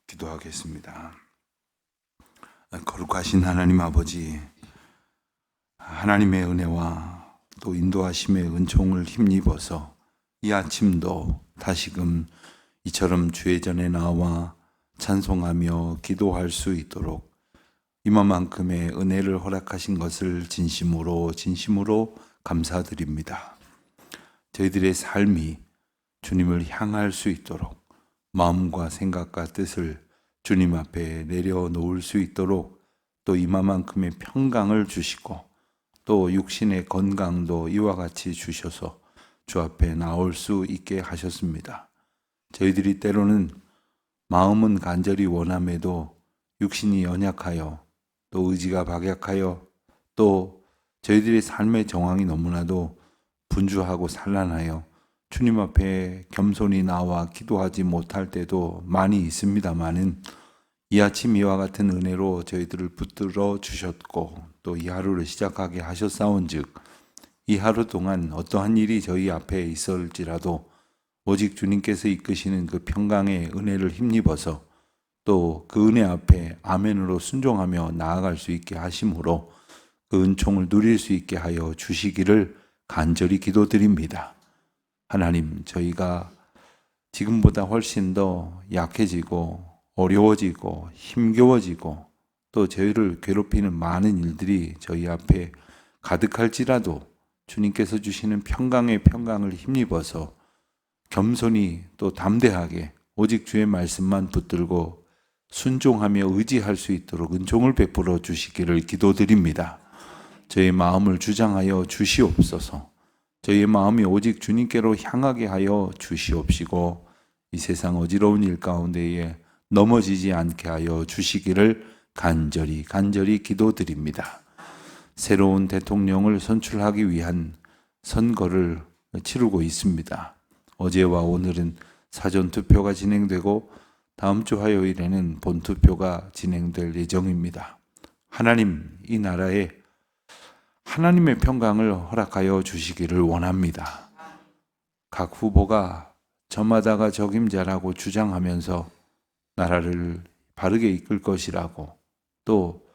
기도하겠습니다. 거룩하신 하나님 아버지, 하나님의 은혜와 또 인도하심의 은총을 힘입어서 이 아침도 다시금 이처럼 주의 전에 나와 찬송하며 기도할 수 있도록 이만큼의 은혜를 허락하신 것을 진심으로 감사드립니다. 저희들의 삶이 주님을 향할 수 있도록 마음과 생각과 뜻을 주님 앞에 내려놓을 수 있도록 또 이만큼의 평강을 주시고 또 육신의 건강도 이와 같이 주셔서 주 앞에 나올 수 있게 하셨습니다. 저희들이 때로는 마음은 간절히 원함에도 육신이 연약하여 또 의지가 박약하여 또 저희들의 삶의 정황이 너무나도 분주하고 산란하여 주님 앞에 겸손히 나와 기도하지 못할 때도 많이 있습니다마는 이 아침 이와 같은 은혜로 저희들을 붙들어 주셨고 또 이 하루를 시작하게 하셨사온즉 이 하루 동안 어떠한 일이 저희 앞에 있을지라도 오직 주님께서 이끄시는 그 평강의 은혜를 힘입어서 또 그 은혜 앞에 아멘으로 순종하며 나아갈 수 있게 하심으로 그 은총을 누릴 수 있게 하여 주시기를 간절히 기도드립니다. 하나님, 저희가 지금보다 훨씬 더 약해지고 어려워지고 힘겨워지고 또 저희를 괴롭히는 많은 일들이 저희 앞에 가득할지라도 주님께서 주시는 평강을 힘입어서 겸손히 또 담대하게 오직 주의 말씀만 붙들고 순종하며 의지할 수 있도록 은총을 베풀어 주시기를 기도드립니다. 저희 마음을 주장하여 주시옵소서. 저희의 마음이 오직 주님께로 향하게 하여 주시옵시고 이 세상 어지러운 일 가운데에 넘어지지 않게 하여 주시기를 간절히 기도드립니다. 새로운 대통령을 선출하기 위한 선거를 치르고 있습니다. 어제와 오늘은 사전투표가 진행되고 다음 주 화요일에는 본투표가 진행될 예정입니다. 하나님, 이 나라에 하나님의 평강을 허락하여 주시기를 원합니다. 각 후보가 저마다가 적임자라고 주장하면서 나라를 바르게 이끌 것이라고 또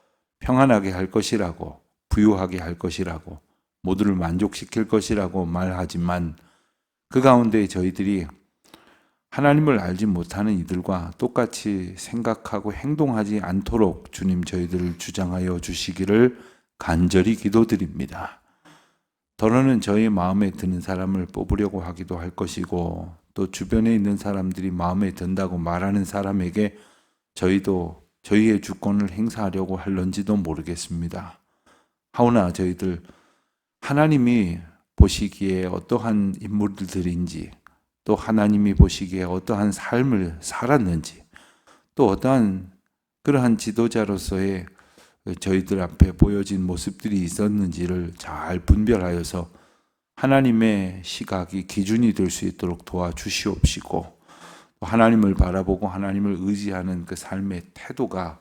평안하게 할 것이라고 부유하게 할 것이라고 모두를 만족시킬 것이라고 말하지만 그 가운데 저희들이 하나님을 알지 못하는 이들과 똑같이 생각하고 행동하지 않도록 주님 저희들을 주장하여 주시기를 간절히 기도드립니다. 더러는 저희 마음에 드는 사람을 뽑으려고 하기도 할 것이고 또 주변에 있는 사람들이 마음에 든다고 말하는 사람에게 저희도 저희의 주권을 행사하려고 할런지도 모르겠습니다. 하오나 저희들 하나님이 보시기에 어떠한 인물들인지 또 하나님이 보시기에 어떠한 삶을 살았는지 또 어떠한 그러한 지도자로서의 저희들 앞에 보여진 모습들이 있었는지를 잘 분별하여서 하나님의 시각이 기준이 될 수 있도록 도와주시옵시고 하나님을 바라보고 하나님을 의지하는 그 삶의 태도가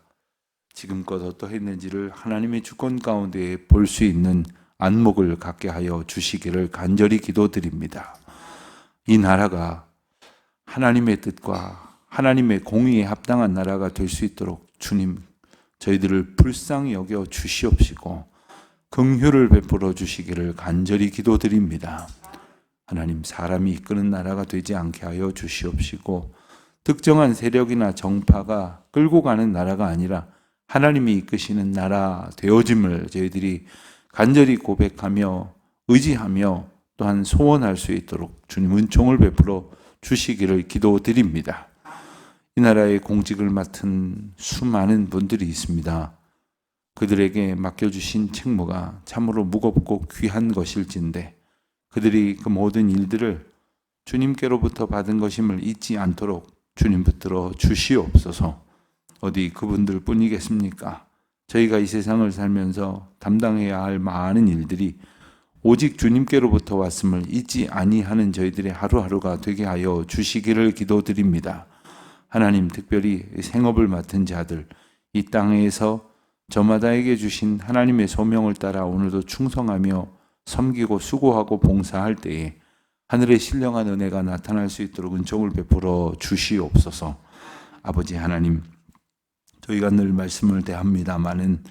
지금껏 어떠했는지를 하나님의 주권 가운데 볼 수 있는 안목을 갖게 하여 주시기를 간절히 기도드립니다. 이 나라가 하나님의 뜻과 하나님의 공의에 합당한 나라가 될 수 있도록 주님 저희들을 불쌍히 여겨 주시옵시고 긍휼을 베풀어 주시기를 간절히 기도드립니다. 하나님, 사람이 이끄는 나라가 되지 않게 하여 주시옵시고 특정한 세력이나 정파가 끌고 가는 나라가 아니라 하나님이 이끄시는 나라 되어짐을 저희들이 간절히 고백하며 의지하며 또한 소원할 수 있도록 주님 은총을 베풀어 주시기를 기도드립니다. 이 나라의 공직을 맡은 수많은 분들이 있습니다. 그들에게 맡겨주신 책무가 참으로 무겁고 귀한 것일진데 그들이 그 모든 일들을 주님께로부터 받은 것임을 잊지 않도록 주님 붙들어 주시옵소서. 어디 그분들 뿐이겠습니까? 저희가 이 세상을 살면서 담당해야 할 많은 일들이 오직 주님께로부터 왔음을 잊지 아니하는 저희들의 하루하루가 되게 하여 주시기를 기도드립니다. 하나님, 특별히 생업을 맡은 자들, 이 땅에서 저마다에게 주신 하나님의 소명을 따라 오늘도 충성하며 섬기고 수고하고 봉사할 때에 하늘의 신령한 은혜가 나타날 수 있도록 은총을 베풀어 주시옵소서. 아버지 하나님, 저희가 늘 말씀을 대합니다마는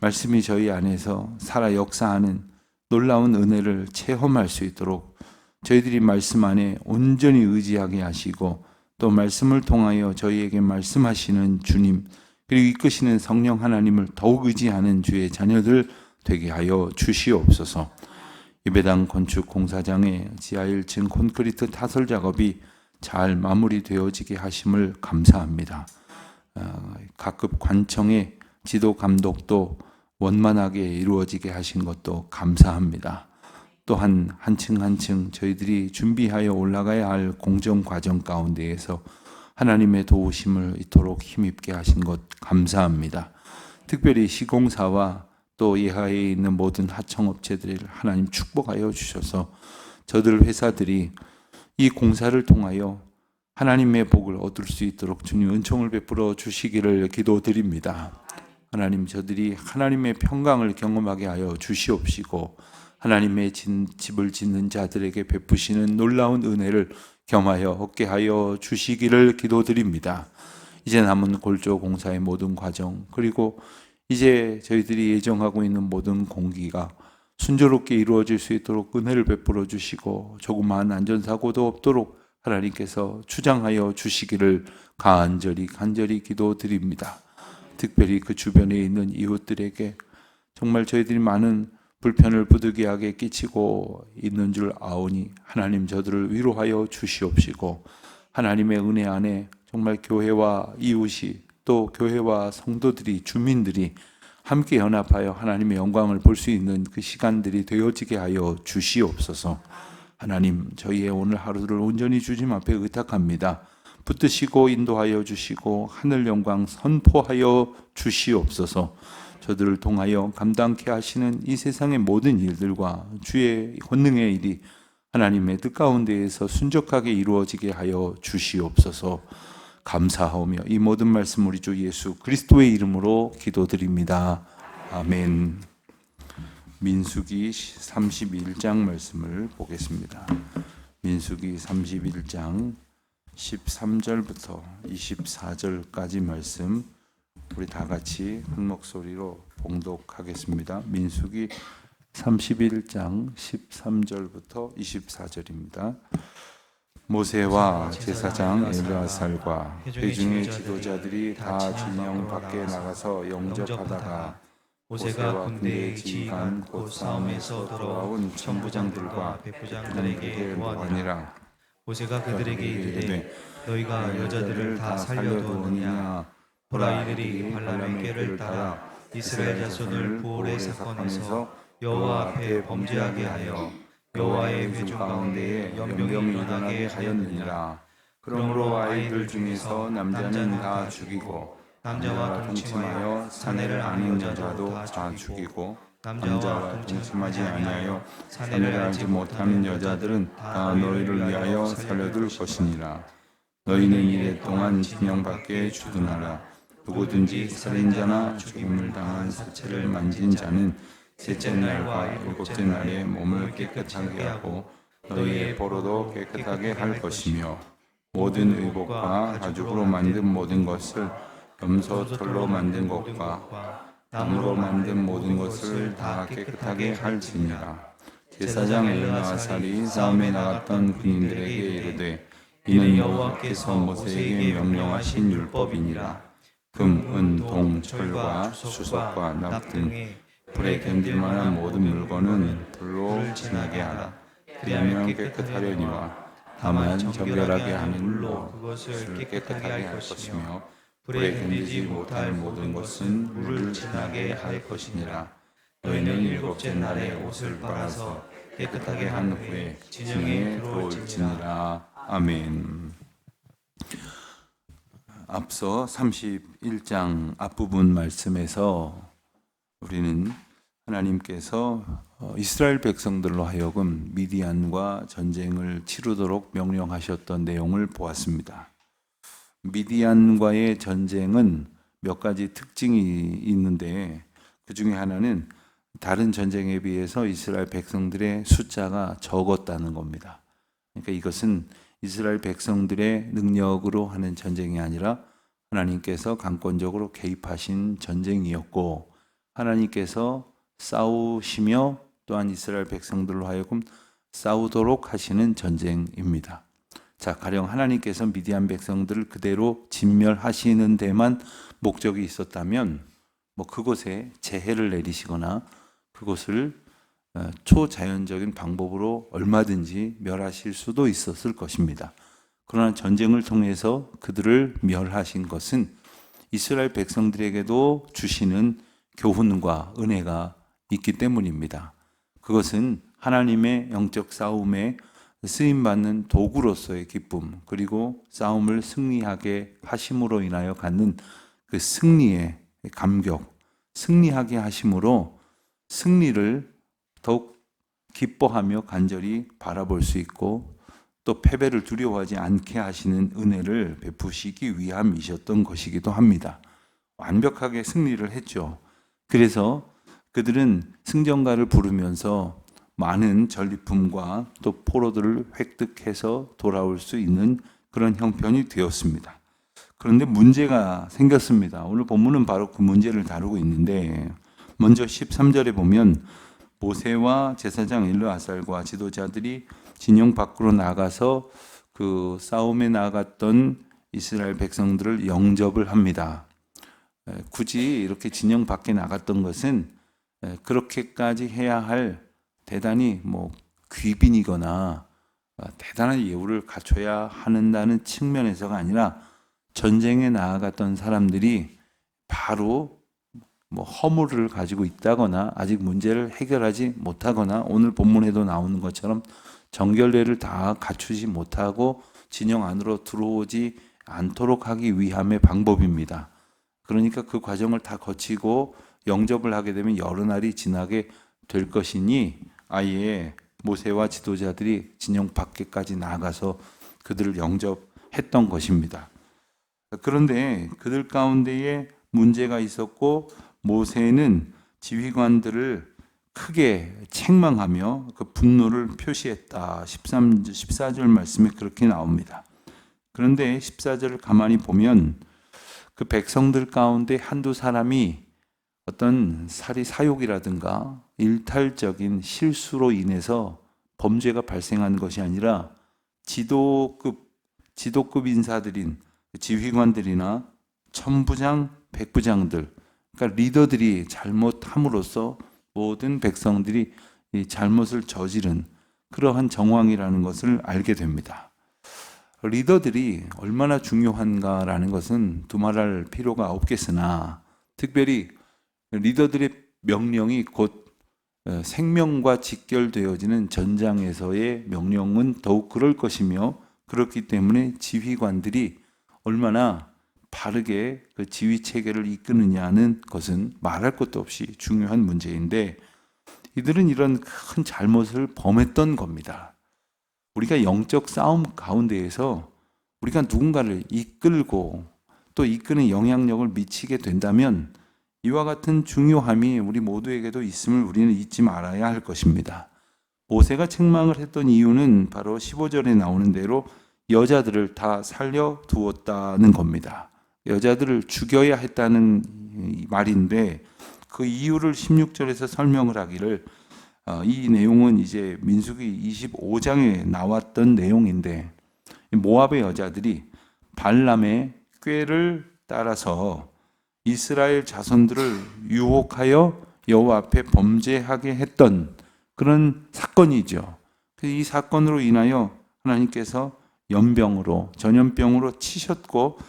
말씀이 저희 안에서 살아 역사하는 놀라운 은혜를 체험할 수 있도록 저희들이 말씀 안에 온전히 의지하게 하시고, 또 말씀을 통하여 저희에게 말씀하시는 주님, 그리고 이끄시는 성령 하나님을 더욱 의지하는 주의 자녀들 되게 하여 주시옵소서. 예배당 건축 공사장의 지하 1층 콘크리트 타설 작업이 잘 마무리되어지게 하심을 감사합니다. 각급 관청의 지도 감독도 원만하게 이루어지게 하신 것도 감사합니다. 또한 한 층 한 층 저희들이 준비하여 올라가야 할 공정 과정 가운데에서 하나님의 도우심을 이토록 힘입게 하신 것 감사합니다. 특별히 시공사와 또 예하에 있는 모든 하청업체들을 하나님 축복하여 주셔서 저들 회사들이 이 공사를 통하여 하나님의 복을 얻을 수 있도록 주님 은총을 베풀어 주시기를 기도드립니다. 하나님, 저들이 하나님의 평강을 경험하게 하여 주시옵시고, 하나님의 집을 짓는 자들에게 베푸시는 놀라운 은혜를 겸하여 얻게 하여 주시기를 기도드립니다. 이제 남은 골조 공사의 모든 과정, 그리고 이제 저희들이 예정하고 있는 모든 공기가 순조롭게 이루어질 수 있도록 은혜를 베풀어 주시고, 조그마한 안전사고도 없도록 하나님께서 주장하여 주시기를 간절히 기도드립니다. 특별히 그 주변에 있는 이웃들에게 정말 저희들이 많은 불편을 부득이하게 끼치고 있는 줄 아오니 하나님, 저들을 위로하여 주시옵시고, 하나님의 은혜 안에 정말 교회와 이웃이, 또 교회와 성도들이, 주민들이 함께 연합하여 하나님의 영광을 볼 수 있는 그 시간들이 되어지게 하여 주시옵소서. 하나님, 저희의 오늘 하루를 온전히 주님 앞에 의탁합니다. 붙드시고 인도하여 주시고 하늘 영광 선포하여 주시옵소서. 저들을 통하여 감당케 하시는 이 세상의 모든 일들과 주의 권능의 일이 하나님의 뜻 가운데에서 순적하게 이루어지게 하여 주시옵소서. 감사하오며 이 모든 말씀 우리 주 예수 그리스도의 이름으로 기도드립니다. 아멘. 민수기 31장 말씀을 보겠습니다. 민수기 31장 13절부터 24절까지 말씀 우리 다 같이 한 목소리로 봉독하겠습니다. 민수기 31장 13절부터 24절입니다. 모세와 제사장 엘르아살과 회중의 지도자들이 다 진영 밖에 나가서 영접하다가 모세가 군대의 지휘관 곧 싸움에서 돌아온 천부장들과 백부장들에게 보아니라. 모세가 그들에게 이르되 너희가 여자들을 다 살려두었느냐. 보라, 이들이 발람의 꾀를 따라 이스라엘 자손을 부올의 사건에서 여호와 앞에 범죄하게 하여 여호와의 회중 가운데에 연병이 일어나게 하였느니라. 그러므로 아이들 중에서 남자는 다 죽이고 남자와 동침하여 사내를 아는 여자도 다 죽이고 남자와 동침하지 아니하여 사내를 알지 못하는 여자들은 다 너희를 위하여 살려둘 것이니라. 너희는 이래 동안 진영 밖에 주둔하라. 누구든지 살인자나 죽임을 당한 사체를 만진 자는 셋째 날과 일곱째 날에 몸을 깨끗하게 하고 너희의 포로도 깨끗하게 할 것이며, 모든 의복과 가죽으로 만든 모든 것을, 염소 털로 만든 것과 나무로 만든 모든 것을 다 깨끗하게 할지니라. 제사장 엘르아살이 싸움에 나갔던 군인들에게 이르되 이는 여호와께서 모세에게 명령하신 율법이니라. 금, 은, 동, 철과 수석과 납 등 불에 견딜 만한 모든 물건은 불로 지나게 하라. 그리하면 깨끗하려니와 다만 정결하게 하는 물로 그것을 깨끗하게 할 것이며, 불에 견디지 못할 모든 것은 물을 지나게 할 것이니라. 너희는 일곱째 날에 옷을 빨아서 깨끗하게 한 후에 진영에 들어올지니라. 아멘. 앞서 31장 앞부분 말씀에서 우리는 하나님께서 이스라엘 백성들로 하여금 미디안과 전쟁을 치르도록 명령하셨던 내용을 보았습니다. 미디안과의 전쟁은 몇 가지 특징이 있는데, 그 중에 하나는 다른 전쟁에 비해서 이스라엘 백성들의 숫자가 적었다는 겁니다. 그러니까 이것은 이스라엘 백성들의 능력으로 하는 전쟁이 아니라 하나님께서 강권적으로 개입하신 전쟁이었고, 하나님께서 싸우시며 또한 이스라엘 백성들로 하여금 싸우도록 하시는 전쟁입니다. 자, 가령 하나님께서 미디안 백성들을 그대로 진멸하시는 데만 목적이 있었다면 그곳에 재해를 내리시거나 그곳을 초자연적인 방법으로 얼마든지 멸하실 수도 있었을 것입니다. 그러나 전쟁을 통해서 그들을 멸하신 것은 이스라엘 백성들에게도 주시는 교훈과 은혜가 있기 때문입니다. 그것은 하나님의 영적 싸움에 쓰임받는 도구로서의 기쁨, 그리고 싸움을 승리하게 하심으로 인하여 갖는 그 승리의 감격, 승리하게 하심으로 승리를 더욱 기뻐하며 간절히 바라볼 수 있고, 또 패배를 두려워하지 않게 하시는 은혜를 베푸시기 위함이셨던 것이기도 합니다. 완벽하게 승리를 했죠. 그래서 그들은 승전가를 부르면서 많은 전리품과 또 포로들을 획득해서 돌아올 수 있는 그런 형편이 되었습니다. 그런데 문제가 생겼습니다. 오늘 본문은 바로 그 문제를 다루고 있는데, 먼저 13절에 보면 모세와 제사장 엘르아살과 지도자들이 진영 밖으로 나가서 그 싸움에 나갔던 이스라엘 백성들을 영접을 합니다. 굳이 이렇게 진영 밖에 나갔던 것은 그렇게까지 해야 할 대단히 귀빈이거나 대단한 예우를 갖춰야 한다는 측면에서가 아니라, 전쟁에 나아갔던 사람들이 바로 허물을 가지고 있다거나 아직 문제를 해결하지 못하거나, 오늘 본문에도 나오는 것처럼 정결례를 다 갖추지 못하고 진영 안으로 들어오지 않도록 하기 위함의 방법입니다. 그러니까 그 과정을 다 거치고 영접을 하게 되면 여러 날이 지나게 될 것이니 아예 모세와 지도자들이 진영 밖에까지 나가서 그들을 영접했던 것입니다. 그런데 그들 가운데에 문제가 있었고, 모세는 지휘관들을 크게 책망하며 그 분노를 표시했다. 14절 말씀에 그렇게 나옵니다. 그런데 14절을 가만히 보면 그 백성들 가운데 한두 사람이 어떤 사욕이라든가 일탈적인 실수로 인해서 범죄가 발생한 것이 아니라 지도급 인사들인 지휘관들이나 천부장, 백부장들, 그러니까 리더들이 잘못함으로써 모든 백성들이 이 잘못을 저지른 그러한 정황이라는 것을 알게 됩니다. 리더들이 얼마나 중요한가라는 것은 두말할 필요가 없겠으나, 특별히 리더들의 명령이 곧 생명과 직결되어지는 전장에서의 명령은 더욱 그럴 것이며, 그렇기 때문에 지휘관들이 얼마나 바르게 그 지휘 체계를 이끄느냐는 것은 말할 것도 없이 중요한 문제인데, 이들은 이런 큰 잘못을 범했던 겁니다. 우리가 영적 싸움 가운데에서 우리가 누군가를 이끌고 또 이끄는 영향력을 미치게 된다면 이와 같은 중요함이 우리 모두에게도 있음을 우리는 잊지 말아야 할 것입니다. 모세가 책망을 했던 이유는 바로 15절에 나오는 대로 여자들을 다 살려두었다는 겁니다. 여자들을 죽여야 했다는 말인데, 그 이유를 16절에서 설명을 하기를, 이 내용은 이제 민수기 25장에 나왔던 내용인데, 모압의 여자들이 발람의 꾀를 따라서 이스라엘 자손들을 유혹하여 여호와 앞에 범죄하게 했던 그런 사건이죠. 이 사건으로 인하여 하나님께서 전염병으로 치셨고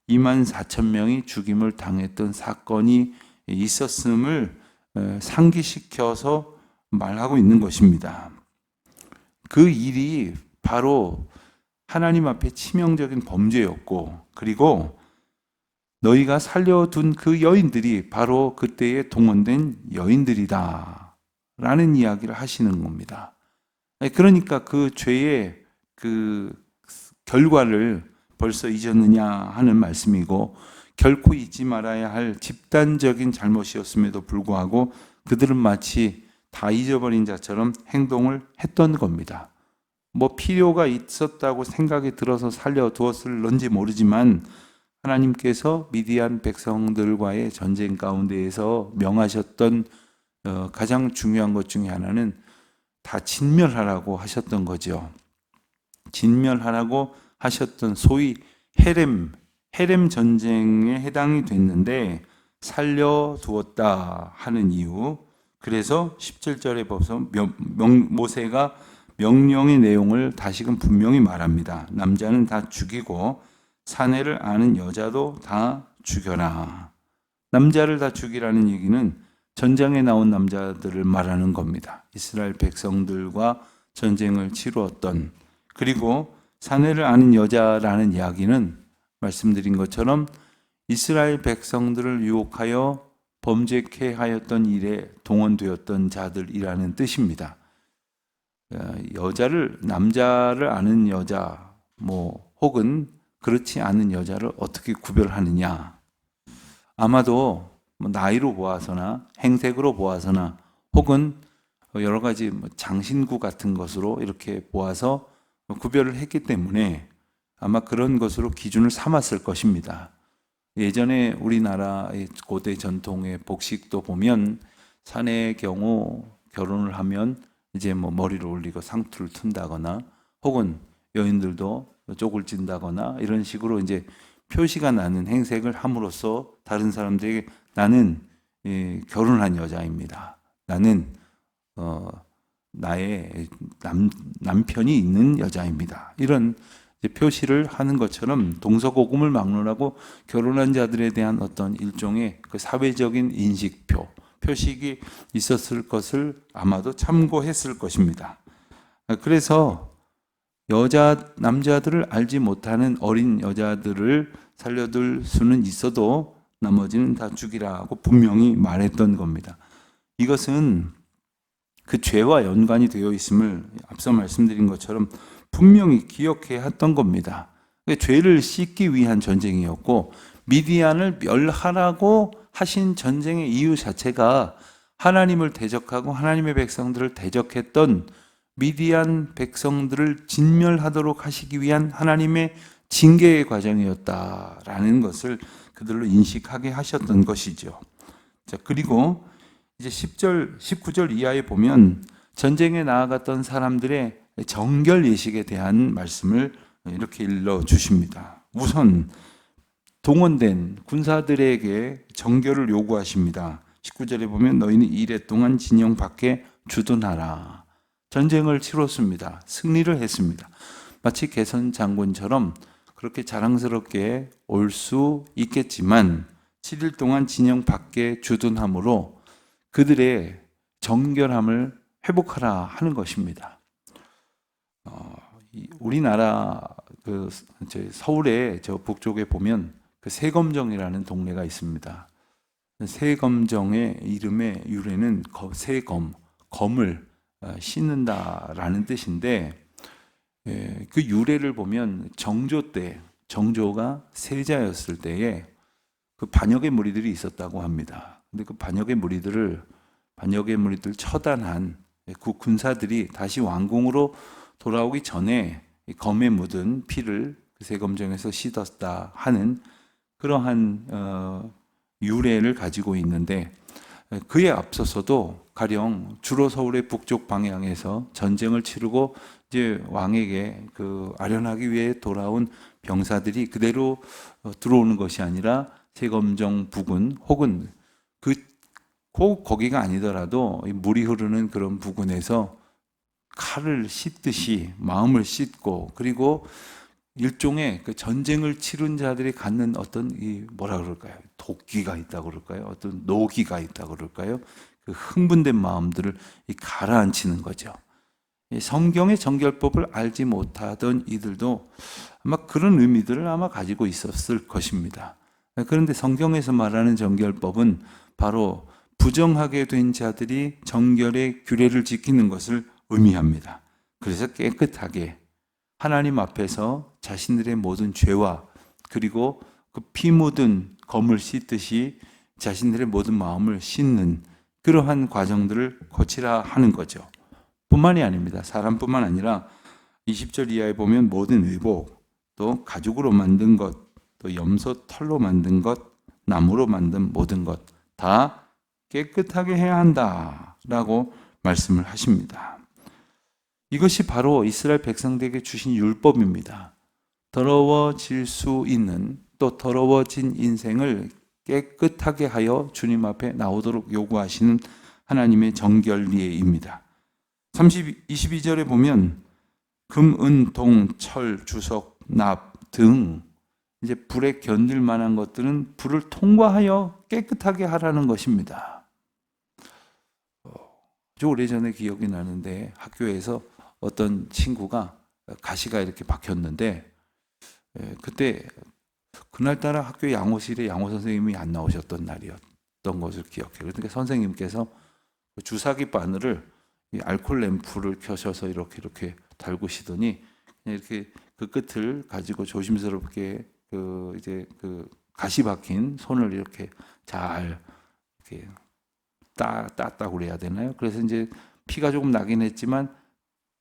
24,000명이 죽임을 당했던 사건이 있었음을 상기시켜서 말하고 있는 것입니다. 그 일이 바로 하나님 앞에 치명적인 범죄였고, 그리고 너희가 살려둔 그 여인들이 바로 그때에 동원된 여인들이다 라는 이야기를 하시는 겁니다. 그러니까 그 죄의 그 결과를 벌써 잊었느냐 하는 말씀이고, 결코 잊지 말아야 할 집단적인 잘못이었음에도 불구하고 그들은 마치 다 잊어버린 자처럼 행동을 했던 겁니다. 필요가 있었다고 생각이 들어서 살려두었을런지 모르지만 하나님께서 미디안 백성들과의 전쟁 가운데에서 명하셨던 가장 중요한 것 중에 하나는 다 진멸하라고 하셨던 거죠. 진멸하라고 하셨던 소위 헤렘 전쟁에 해당이 됐는데 살려두었다 하는 이유. 그래서 17절에 보서 모세가 명령의 내용을 다시금 분명히 말합니다. 남자는 다 죽이고 사내를 아는 여자도 다 죽여라. 남자를 다 죽이라는 얘기는 전장에 나온 남자들을 말하는 겁니다. 이스라엘 백성들과 전쟁을 치루었던, 그리고 사내를 아는 여자라는 이야기는 말씀드린 것처럼 이스라엘 백성들을 유혹하여 범죄케 하였던 일에 동원되었던 자들이라는 뜻입니다. 남자를 아는 여자, 혹은 그렇지 않은 여자를 어떻게 구별하느냐. 아마도 나이로 보아서나 행색으로 보아서나 혹은 여러 가지 장신구 같은 것으로 이렇게 보아서 구별을 했기 때문에 아마 그런 것으로 기준을 삼았을 것입니다. 예전에 우리나라의 고대 전통의 복식도 보면 사내의 경우 결혼을 하면 이제 머리를 올리고 상투를 튼다거나 혹은 여인들도 쪽을 찐다거나 이런 식으로 이제 표시가 나는 행색을 함으로써 다른 사람들에게 나는 결혼한 여자입니다. 나는 나의 남편이 있는 여자입니다. 이런 표시를 하는 것처럼 동서고금을 막론하고 결혼한 자들에 대한 어떤 일종의 그 사회적인 인식표, 표식이 있었을 것을 아마도 참고했을 것입니다. 그래서 남자들을 알지 못하는 어린 여자들을 살려둘 수는 있어도 나머지는 다 죽이라고 분명히 말했던 겁니다. 이것은 그 죄와 연관이 되어 있음을 앞서 말씀드린 것처럼 분명히 기억해야 했던 겁니다. 죄를 씻기 위한 전쟁이었고 미디안을 멸하라고 하신 전쟁의 이유 자체가 하나님을 대적하고 하나님의 백성들을 대적했던 미디안 백성들을 진멸하도록 하시기 위한 하나님의 징계의 과정이었다라는 것을 그들로 인식하게 하셨던 것이죠. 자, 그리고 이제 10절, 19절 이하에 보면 전쟁에 나아갔던 사람들의 정결 예식에 대한 말씀을 이렇게 일러 주십니다. 우선 동원된 군사들에게 정결을 요구하십니다. 19절에 보면 너희는 이레 동안 진영 밖에 주둔하라. 전쟁을 치렀습니다. 승리를 했습니다. 마치 개선 장군처럼 그렇게 자랑스럽게 올 수 있겠지만 7일 동안 진영 밖에 주둔함으로 그들의 정결함을 회복하라 하는 것입니다. 우리나라 서울의 저 북쪽에 보면 그 세검정이라는 동네가 있습니다. 세검정의 이름의 유래는 검을 씻는다라는 뜻인데, 그 유래를 보면 정조가 세자였을 때에 그 반역의 무리들이 있었다고 합니다. 근데 그 반역의 무리들 처단한 그 군사들이 다시 왕궁으로 돌아오기 전에 검에 묻은 피를 그 세검정에서 씻었다 하는 그러한 유래를 가지고 있는데, 그에 앞서서도 가령 주로 서울의 북쪽 방향에서 전쟁을 치르고 이제 왕에게 그 아련하기 위해 돌아온 병사들이 그대로 들어오는 것이 아니라 세검정 부근 혹은 꼭 거기가 아니더라도 물이 흐르는 그런 부근에서 칼을 씻듯이 마음을 씻고, 그리고 일종의 그 전쟁을 치른 자들이 갖는 어떤 도끼가 있다고 그럴까요? 어떤 노기가 있다고 그럴까요? 그 흥분된 마음들을 가라앉히는 거죠. 성경의 정결법을 알지 못하던 이들도 아마 그런 의미들을 아마 가지고 있었을 것입니다. 그런데 성경에서 말하는 정결법은 바로 부정하게 된 자들이 정결의 규례를 지키는 것을 의미합니다. 그래서 깨끗하게 하나님 앞에서 자신들의 모든 죄와 그리고 그 피 묻은 검을 씻듯이 자신들의 모든 마음을 씻는 그러한 과정들을 거치라 하는 거죠. 뿐만이 아닙니다. 사람뿐만 아니라 20절 이하에 보면 모든 의복, 또 가죽으로 만든 것, 또 염소 털로 만든 것, 나무로 만든 모든 것 다 깨끗하게 해야 한다라고 말씀을 하십니다. 이것이 바로 이스라엘 백성들에게 주신 율법입니다. 더러워질 수 있는, 또 더러워진 인생을 깨끗하게 하여 주님 앞에 나오도록 요구하시는 하나님의 정결리에입니다. 22절에 보면 금, 은, 동, 철, 주석, 납 등 이제 불에 견딜 만한 것들은 불을 통과하여 깨끗하게 하라는 것입니다. 아주 오래전에 기억이 나는데 학교에서 어떤 친구가 가시가 이렇게 박혔는데 그때 그날따라 학교 양호실에 양호 선생님이 안 나오셨던 날이었던 것을 기억해요. 그러니까 선생님께서 주사기 바늘을 알코올 램프를 켜셔서 이렇게 달구시더니 그냥 이렇게 그 끝을 가지고 조심스럽게 이제 가시 박힌 손을 이렇게 잘 이렇게 땄다고 그래야 되나요? 그래서 이제 피가 조금 나긴 했지만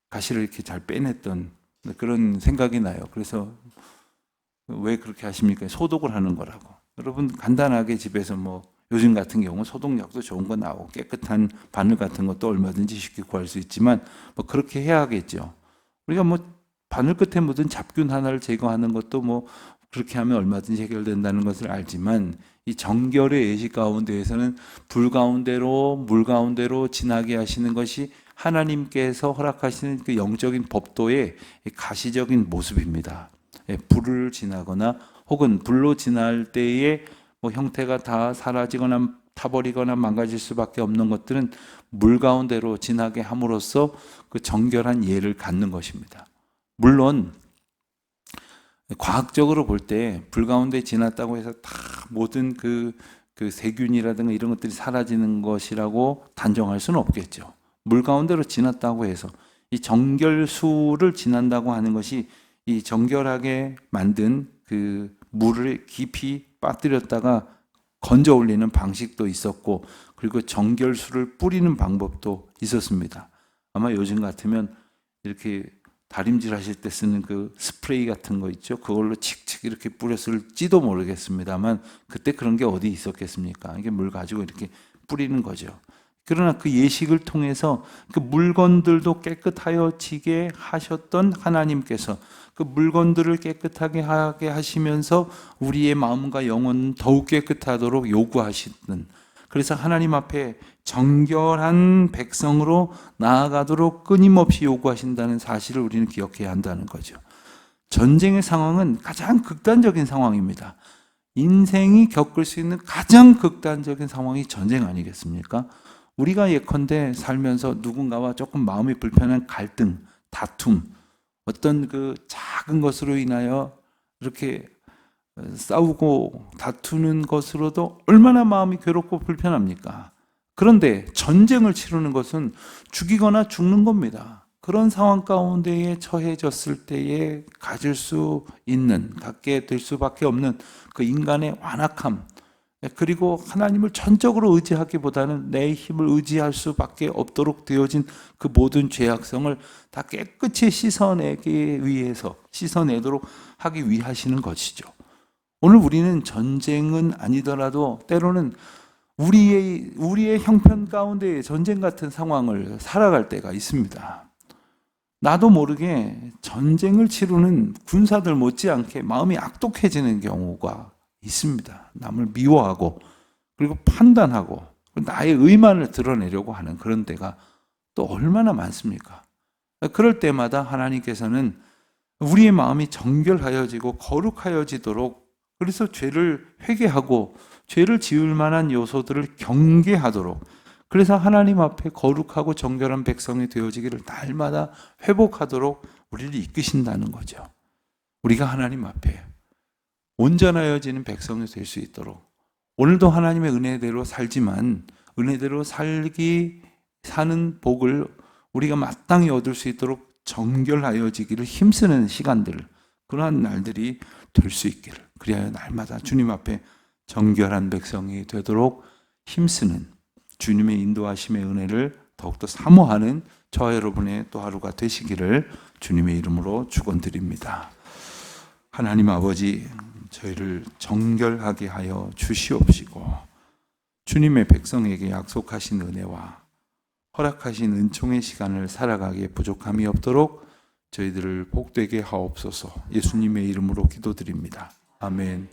가시를 이렇게 잘 빼냈던 그런 생각이 나요. 그래서 왜 그렇게 하십니까? 소독을 하는 거라고. 여러분 간단하게 집에서 뭐 요즘 같은 경우 소독약도 좋은 거 나오고 깨끗한 바늘 같은 것도 얼마든지 쉽게 구할 수 있지만 뭐 그렇게 해야겠죠. 우리가 뭐 바늘 끝에 묻은 잡균 하나를 제거하는 것도 뭐 그렇게 하면 얼마든지 해결된다는 것을 알지만 이 정결의 예시 가운데에서는 불 가운데로 물 가운데로 지나게 하시는 것이 하나님께서 허락하시는 그 영적인 법도의 가시적인 모습입니다. 불을 지나거나 혹은 불로 지날 때에 뭐 형태가 다 사라지거나 타버리거나 망가질 수밖에 없는 것들은 물 가운데로 지나게 함으로써 그 정결한 예를 갖는 것입니다. 물론 과학적으로 볼 때 불 가운데 지났다고 해서 다 모든 그 세균이라든가 이런 것들이 사라지는 것이라고 단정할 수는 없겠죠. 물 가운데로 지났다고 해서 이 정결수를 지난다고 하는 것이 이 정결하게 만든 그 물을 깊이 빠뜨렸다가 건져 올리는 방식도 있었고, 그리고 정결수를 뿌리는 방법도 있었습니다. 아마 요즘 같으면 이렇게 다림질 하실 때 쓰는 그 스프레이 같은 거 있죠? 그걸로 칙칙 이렇게 뿌렸을지도 모르겠습니다만 그때 그런 게 어디 있었겠습니까? 이게 물 가지고 이렇게 뿌리는 거죠. 그러나 그 예식을 통해서 그 물건들도 깨끗하여지게 하셨던 하나님께서 그 물건들을 깨끗하게 하게 하시면서 우리의 마음과 영혼은 더욱 깨끗하도록 요구하시는, 그래서 하나님 앞에 정결한 백성으로 나아가도록 끊임없이 요구하신다는 사실을 우리는 기억해야 한다는 거죠. 전쟁의 상황은 가장 극단적인 상황입니다. 인생이 겪을 수 있는 가장 극단적인 상황이 전쟁 아니겠습니까? 우리가 예컨대 살면서 누군가와 조금 마음이 불편한 갈등, 다툼, 어떤 그 작은 것으로 인하여 이렇게 싸우고 다투는 것으로도 얼마나 마음이 괴롭고 불편합니까? 그런데 전쟁을 치르는 것은 죽이거나 죽는 겁니다. 그런 상황 가운데에 처해졌을 때에 가질 수 있는, 갖게 될 수밖에 없는 그 인간의 완악함, 그리고 하나님을 전적으로 의지하기보다는 내 힘을 의지할 수밖에 없도록 되어진 그 모든 죄악성을 다 깨끗이 씻어내기 위해서, 씻어내도록 하기 위하시는 것이죠. 오늘 우리는 전쟁은 아니더라도 때로는 우리의 형편 가운데 전쟁 같은 상황을 살아갈 때가 있습니다. 나도 모르게 전쟁을 치르는 군사들 못지않게 마음이 악독해지는 경우가 있습니다. 남을 미워하고 그리고 판단하고 나의 의만을 드러내려고 하는 그런 때가 또 얼마나 많습니까? 그럴 때마다 하나님께서는 우리의 마음이 정결하여지고 거룩하여지도록, 그래서 죄를 회개하고 죄를 지을 만한 요소들을 경계하도록, 그래서 하나님 앞에 거룩하고 정결한 백성이 되어지기를 날마다 회복하도록 우리를 이끄신다는 거죠. 우리가 하나님 앞에 온전하여지는 백성이 될 수 있도록 오늘도 하나님의 은혜대로 살지만 은혜대로 사는 복을 우리가 마땅히 얻을 수 있도록 정결하여지기를 힘쓰는 시간들, 그러한 날들이 될 수 있기를, 그래야 날마다 주님 앞에 정결한 백성이 되도록 힘쓰는 주님의 인도하심의 은혜를 더욱더 사모하는 저와 여러분의 또 하루가 되시기를 주님의 이름으로 축원드립니다. 하나님 아버지, 저희를 정결하게 하여 주시옵시고 주님의 백성에게 약속하신 은혜와 허락하신 은총의 시간을 살아가기에 부족함이 없도록 저희들을 복되게 하옵소서. 예수님의 이름으로 기도드립니다. 아멘.